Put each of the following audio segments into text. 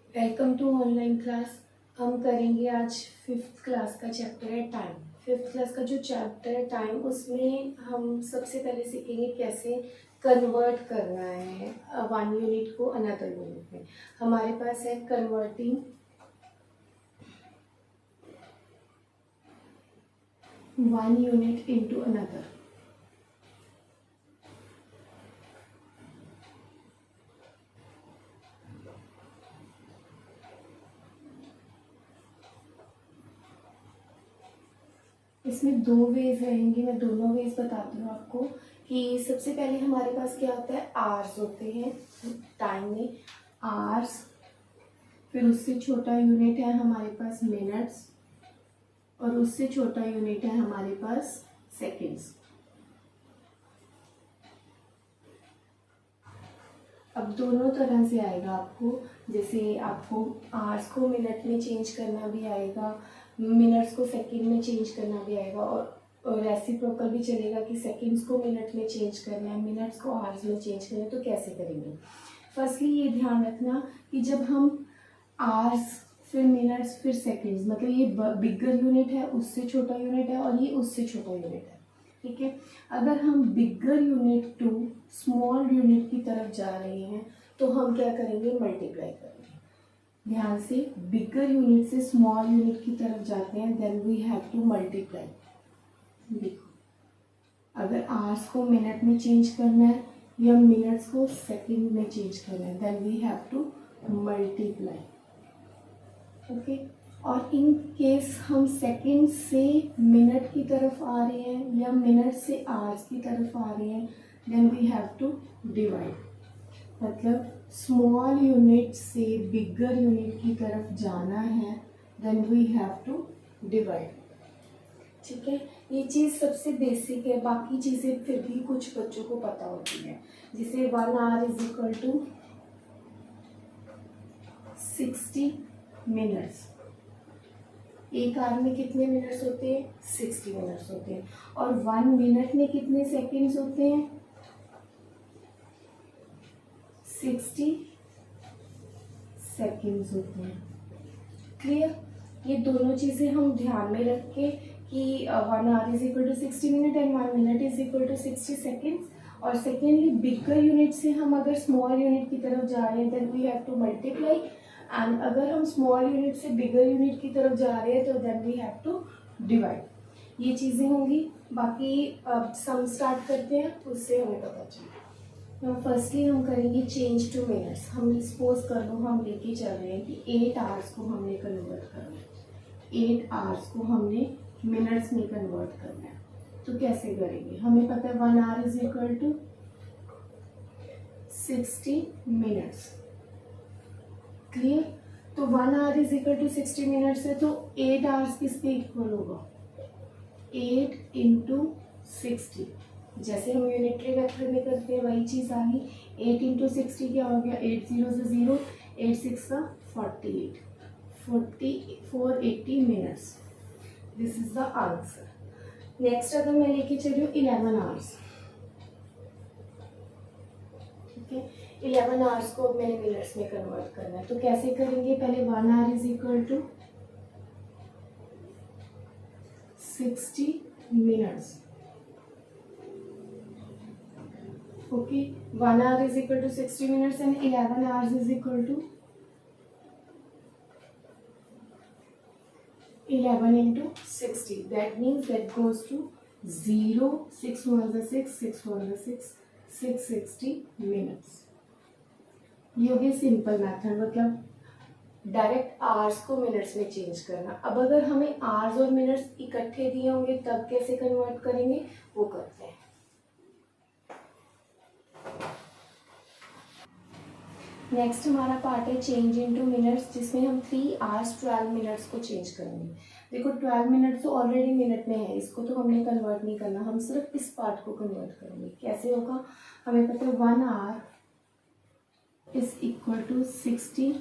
Welcome to online class. हम करेंगे आज फिफ्थ क्लास का चैप्टर है टाइम। फिफ्थ क्लास का जो चैप्टर है टाइम, उसमें हम सबसे पहले सीखेंगे कैसे कन्वर्ट करना है वन यूनिट को अनदर यूनिट में। हमारे पास है converting one unit into another. इसमें दो वेज रहेंगे, मैं दोनों वेज बताती हूँ आपको। कि सबसे पहले हमारे पास क्या होता है, आवर्स होते हैं टाइम में, आवर्स। फिर उससे छोटा यूनिट है हमारे पास मिनट्स, और उससे छोटा यूनिट है हमारे पास सेकेंड्स। अब दोनों तरह से आएगा आपको, जैसे आपको आवर्स को मिनट में चेंज करना भी आएगा, मिनट्स को सेकंड में चेंज करना भी आएगा, और रेसिप्रोकल भी चलेगा कि सेकंड्स को मिनट में चेंज करना है, मिनट्स को आवर्स में चेंज करना है। तो कैसे करेंगे? फर्स्टली ये ध्यान रखना कि जब हम आवर्स, फिर मिनट्स, फिर सेकंड्स, मतलब ये बिगर यूनिट है, उससे छोटा यूनिट है, और ये उससे छोटा यूनिट है, ठीक है। अगर हम bigger unit to small unit की तरफ जा रहे हैं तो हम क्या करेंगे, मल्टीप्लाई करेंगे। ध्यान से, बिगर यूनिट से स्मॉल यूनिट की तरफ जाते हैं, then we have to multiply. देखो, अगर आवर्स को मिनट में चेंज करना है या मिनट्स को सेकंड में चेंज करना है, then we have to multiply. Okay. और इन केस हम सेकंड से मिनट की तरफ आ रहे हैं या मिनट से आवर्स की तरफ आ रहे हैं, then we have to divide. मतलब स्मॉल यूनिट से बिगर यूनिट की तरफ जाना है, then we have to divide. ठीक है, ये चीज़ सबसे बेसिक है। बाकी चीज़ें फिर भी कुछ बच्चों को पता होती है, जैसे 1 hour is equal to 60 minutes. एक आवर में कितने मिनट्स होते हैं? 60 मिनट्स होते हैं। और 1 मिनट में कितने सेकंड्स होते हैं? 60 सेकंड्स होते हैं। क्लियर? ये दोनों चीज़ें हम ध्यान में रख के कि 1 hour is equal to 60 minute and 1 minute is equal to 60 seconds. और सेकेंडली, बिगर यूनिट से हम अगर स्मॉल यूनिट की तरफ जा रहे हैं, then we have to multiply. And अगर हम स्मॉल यूनिट से बिगर यूनिट की तरफ जा रहे हैं तो then we have to divide. ये चीज़ें होंगी। बाकी सम स्टार्ट करते हैं, उससे हमें पता चलेगा। फर्स्टली हम करेंगे चेंज टू मिनट्स। हम सपोज कर लो हम लेके चल रहे हैं कि 8 आवर्स को हमने कन्वर्ट करना है, 8 आवर्स को हमने मिनट्स में कन्वर्ट करना है। तो कैसे करेंगे? हमें पता है 1 hour is equal to 60 minutes. Clear? तो 1 hour is equal to 60 minutes है, तो 8 आवर्स किसके इक्वल होगा? 8 इंटू 60। जैसे हम यूनिटरी मेथड में करते हैं वही चीज़ आ गई। 8 इंटू 60 क्या हो गया? 8 जीरो से 0, 8 6 का 48, 480 minutes. This is the answer. Next अगर मैं लेके चल रही हूँ 11 आवर्स, ठीक है। 11 आवर्स को अब मैंने मिनट्स में कन्वर्ट करना है, तो कैसे करेंगे? पहले 1 hour is equal to 60 minutes. Okay, 1 hour is equal to 60 minutes and 11 hours is equal to 11 into 60. That means that goes to 0, 6 1 is 6, 6 1 is 6, 660 minutes. ये हो गया सिंपल मेथड, मतलब डायरेक्ट आवर्स को मिनट्स में चेंज करना। अब अगर हमें आवर्स और मिनट्स इकट्ठे दिए होंगे तब कैसे कन्वर्ट करेंगे, वो करते हैं। नेक्स्ट हमारा पार्ट है चेंज इनटू मिनट्स, जिसमें हम 3 आवर्स 12 मिनट्स को चेंज करेंगे। देखो 12 मिनट्स तो ऑलरेडी मिनट में है, इसको तो हमने कन्वर्ट नहीं करना, हम सिर्फ इस पार्ट को कन्वर्ट करेंगे। कैसे होगा? हमें पता है 1 hour is equal to 60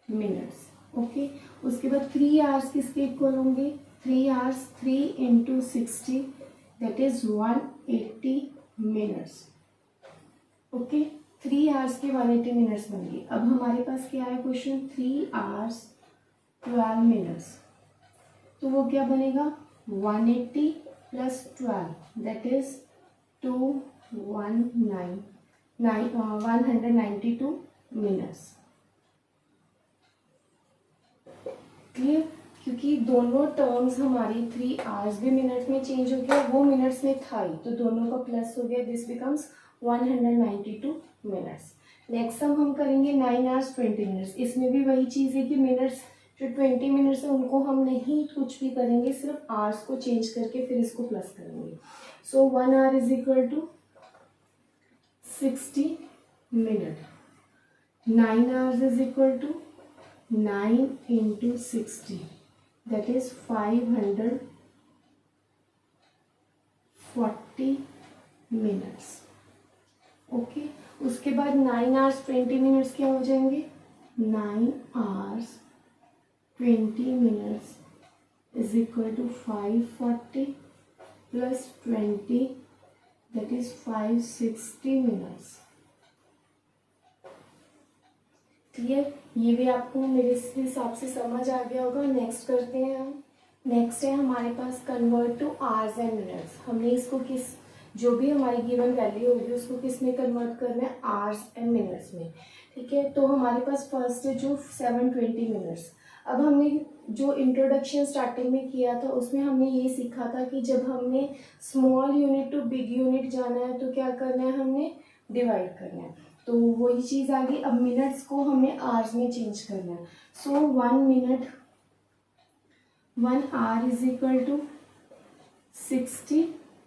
minutes. Okay, उसके बाद 3 आवर्स किसके इक्वल होंगे? 3 hours 3 into 60, that is 180 minutes. Okay, 3 hours के 180 मिनट्स बन गए। अब हमारे पास क्या है क्वेश्चन, 3 आवर्स 12 मिनट्स, तो वो क्या बनेगा 180 plus 12 that is 192 minutes. Clear, क्योंकि दोनों टर्म्स हमारी 3 आवर्स भी मिनट में चेंज हो गया, वो मिनट्स में था ही, तो दोनों का प्लस हो गया, दिस बिकम्स 192 मिनट्स। नेक्स्ट हम करेंगे 9 आवर्स 20 मिनट्स। इसमें भी वही चीज़ है कि मिनट्स जो 20 मिनट्स है उनको हम नहीं कुछ भी करेंगे, सिर्फ आवर्स को चेंज करके फिर इसको प्लस करेंगे। So 1 hour is equal to 60 minute, 9 hours is equal to 9 into 60 that is 540 minutes. Okay, उसके बाद 9 आवर्स 20 मिनट्स क्या हो जाएंगे, 9 hours 20 minutes is equal to 540 plus 20 that is 560 minutes. Clear, ये भी आपको मेरे हिसाब से समझ आ गया होगा। नेक्स्ट करते हैं हम। नेक्स्ट है हमारे पास convert to hours and minutes. हमने इसको किस, जो भी हमारी गिवन वैल्यू होगी उसको किस में कन्वर्ट करना है, आवर्स एंड मिनट्स में। ठीक है, तो हमारे पास फर्स्ट है जो 720 मिनट्स। अब हमने जो इंट्रोडक्शन स्टार्टिंग में किया था उसमें हमने ये सीखा था कि जब हमने small unit to big unit जाना है तो क्या करना है, हमने डिवाइड करना है। तो वही चीज़ आ गई। अब मिनट्स को हमें आवर्स में चेंज करना है। So 1 hour is equal to 60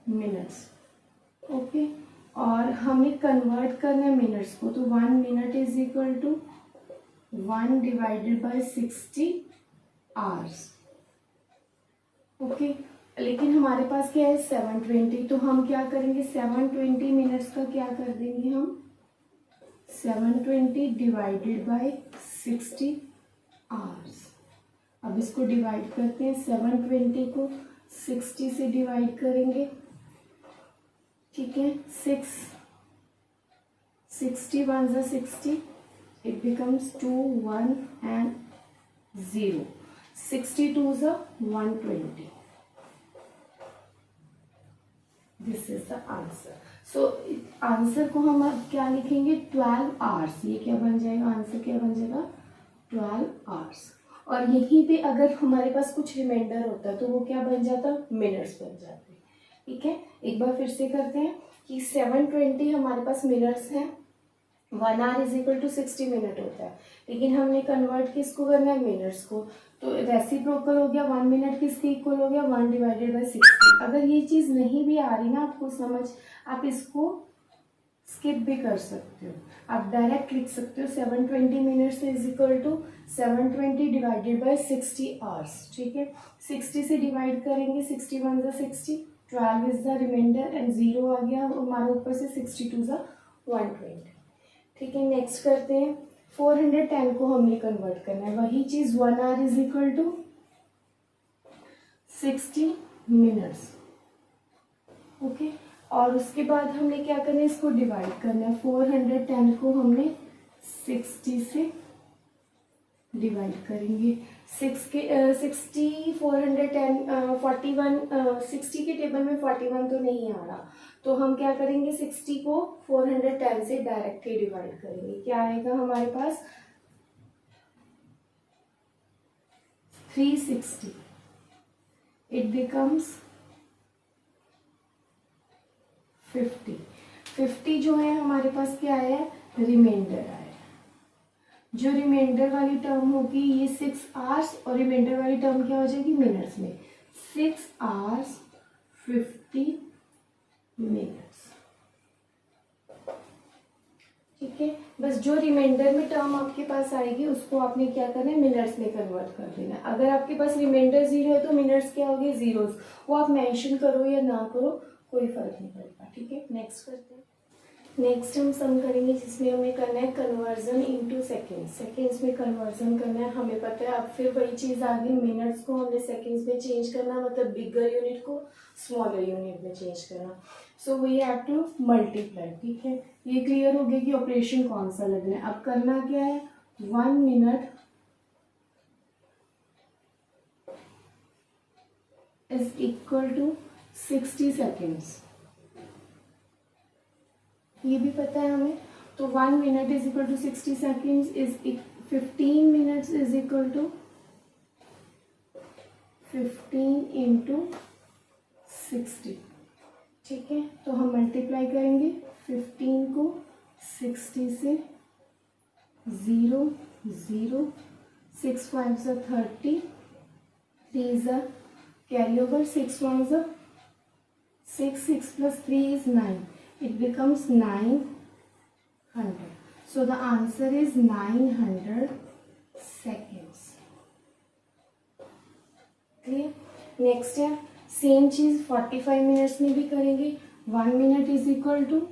minutes. Okay, और हमें कन्वर्ट करना है मिनट्स को, तो 1 minute is equal to 1 divided by 60 hours. Okay, लेकिन हमारे पास क्या है 720, तो हम क्या करेंगे 720 मिनट्स का क्या कर देंगे हम 720 डिवाइडेड बाय 60 आवर्स। अब इसको डिवाइड करते हैं, 720 को 60 से डिवाइड करेंगे। ठीक है, 60 1 ज़ा 60, इट बिकम्स 2 1 एंड 0, 62 ज़ा 120। This is the answer. So answer को हम अब क्या लिखेंगे 12 आवर्स। ये क्या बन जाएगा, आंसर क्या बन जाएगा 12 आवर्स। और यहीं पे अगर हमारे पास कुछ रिमाइंडर होता तो वो क्या बन जाता, मिनट्स बन जाते। ठीक है, एक बार फिर से करते हैं कि 720 हमारे पास मिनट्स हैं, 1 hour is equal to 60 minute होता है, लेकिन हमने कन्वर्ट किसको करना है, मिनट्स को। तो रेसिप्रोकल हो गया, 1 मिनट किसके इक्वल हो गया 1 डिवाइडेड बाय 60। अगर ये चीज़ नहीं भी आ रही ना आपको समझ, आप इसको स्किप भी कर सकते हो, आप डायरेक्ट लिख सकते हो 720 minutes is equal to 720 divided by 60 hours. ठीक है, 60 से डिवाइड करेंगे, 60 1 ज़ा 60, 12 इज द रिमाइंडर एंड 0 आ गया हमारे ऊपर से, 62 ज़ा 120। ठीक है, नेक्स्ट करते हैं 410 को हमने कन्वर्ट करना है, वही चीज़ 1 hour is equal to 60 minutes. Okay, और उसके बाद हमने क्या करना है, इसको डिवाइड करना है। 410 को हमने 60 से डिवाइड करेंगे। 60 410 41 60 के टेबल में 41 तो नहीं आ रहा, तो हम क्या करेंगे 60 को 410 से डायरेक्ट ही डिवाइड करेंगे। क्या आएगा हमारे पास 360, इट बिकम्स 50 जो है हमारे पास क्या आया है, रिमाइंडर आया। जो रिमाइंडर वाली टर्म होगी ये 6 आवर्स, और रिमाइंडर वाली टर्म क्या हो जाएगी मिनट्स में, 6 आवर्स 50 मिनट्स। ठीक है, बस जो रिमाइंडर में टर्म आपके पास आएगी उसको आपने क्या करना है, मिनट्स में कन्वर्ट कर देना। अगर आपके पास रिमाइंडर 0 है तो मिनट्स क्या होगी, जीरोस। वो आप मेंशन करो या ना करो कोई फर्क नहीं पड़ता। ठीक है, नेक्स्ट करते हैं। नेक्स्ट हम सम करेंगे जिसमें हमें करना है कन्वर्जन इनटू सेकेंड्स। सेकेंड्स में कन्वर्जन करना है, हमें पता है। अब फिर वही चीज़ आ गई, मिनट्स को हमने सेकेंड्स में चेंज करना, मतलब बिगर यूनिट को स्मॉलर यूनिट में चेंज करना। So we have to multiply. ठीक है, ये क्लियर हो गया कि ऑपरेशन कौन सा लगना है। अब करना क्या है, 1 minute is equal to 60 seconds, ये भी पता है हमें। तो 1 minute is equal to 60 seconds is 15 minutes is equal to 15 into 60। ठीक है, तो हम मल्टीप्लाई करेंगे 15 को 60 से, 0 0, 6 5 30, 3 carry over, 6 1 6, 6 plus 3 is 9, it becomes 900. So the answer is 900 seconds. Clear. Next है सेम चीज 45 मिनट्स में भी करेंगे। 1 minute is equal to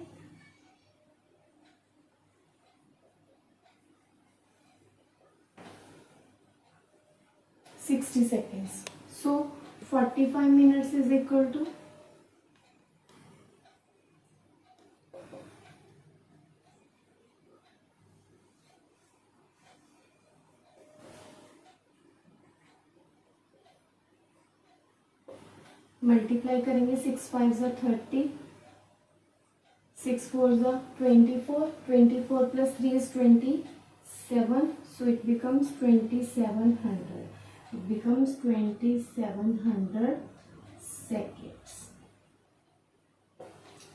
60 seconds. So 45 minutes is equal to multiply करेंगे 6 5 30, 6 4 24, 24 plus 3 is 27, so it becomes 2700. It becomes 2700 seconds.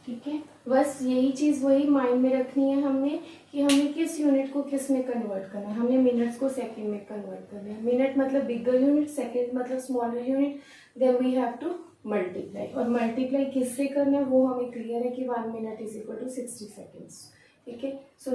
ठीक है, बस यही चीज वही माइंड में रखनी है हमने कि हमें किस यूनिट को किस में कन्वर्ट करना है। हमने मिनट्स को सेकंड में कन्वर्ट करना है। मिनट मतलब बिगर यूनिट, सेकंड मतलब smaller unit, then we have to multiply. और मल्टीप्लाई किससे करना है वो हमें क्लियर है कि 1 minute is equal to 60 seconds. ठीक है, सो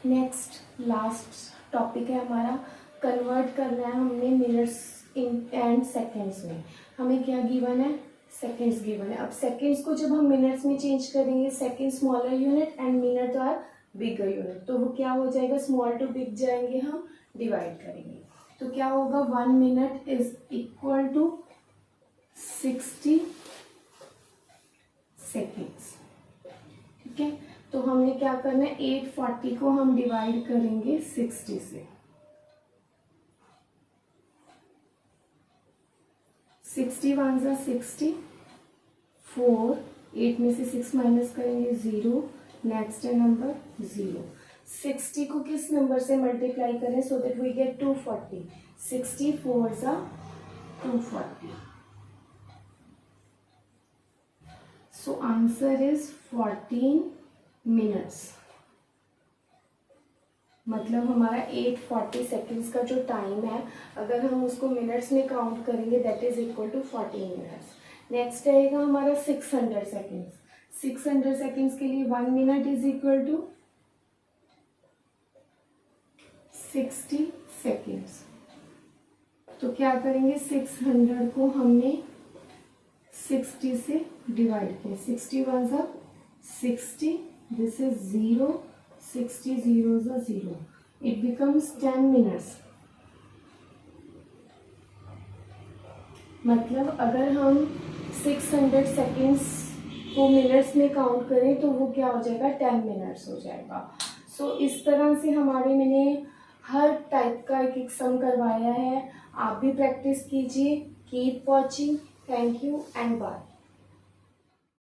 नेक्स्ट लास्ट टॉपिक है हमारा, कन्वर्ट करना है हमने मिनट्स इन एंड सेकेंड्स में। हमें क्या गिवन है, सेकेंड्स गिवन है। अब सेकेंड्स को जब हम मिनट्स में चेंज करेंगे, second smaller unit and minute are bigger unit, तो वो क्या हो जाएगा, स्मॉल टू बिग जाएंगे, हम डिवाइड करेंगे। तो क्या होगा, 1 minute is equal to 60 seconds. ठीक है, तो हमने क्या करना है, 840 को हम डिवाइड करेंगे 60 से। 60 1 60, 4, 8 में से 6 माइनस करेंगे 0, नेक्स्ट है नंबर 0। 60 को किस नंबर से मल्टीप्लाई करें so that we get 240, 60 4 240। So answer is 14 minutes. मतलब हमारा 840 सेकेंड्स का जो टाइम है, अगर हम उसको मिनट्स में काउंट करेंगे that is equal to 14 minutes. Next रहेगा हमारा 600 सेकेंड्स। 600 सेकेंड्स के लिए 1 minute is equal to 60 seconds. तो क्या करेंगे, 600 को हमने 60 से डिवाइड किया, 60 1 60, this is 0, 60 0 0, it becomes 10 minutes। मतलब अगर हम 600 सेकेंड्स को मिनट्स में काउंट करें तो वो क्या हो जाएगा, 10 मिनट्स हो जाएगा। सो इस तरह से मैंने हर टाइप का एक सम करवाया है। आप भी प्रैक्टिस कीजिए। Keep watching. Thank you and bye.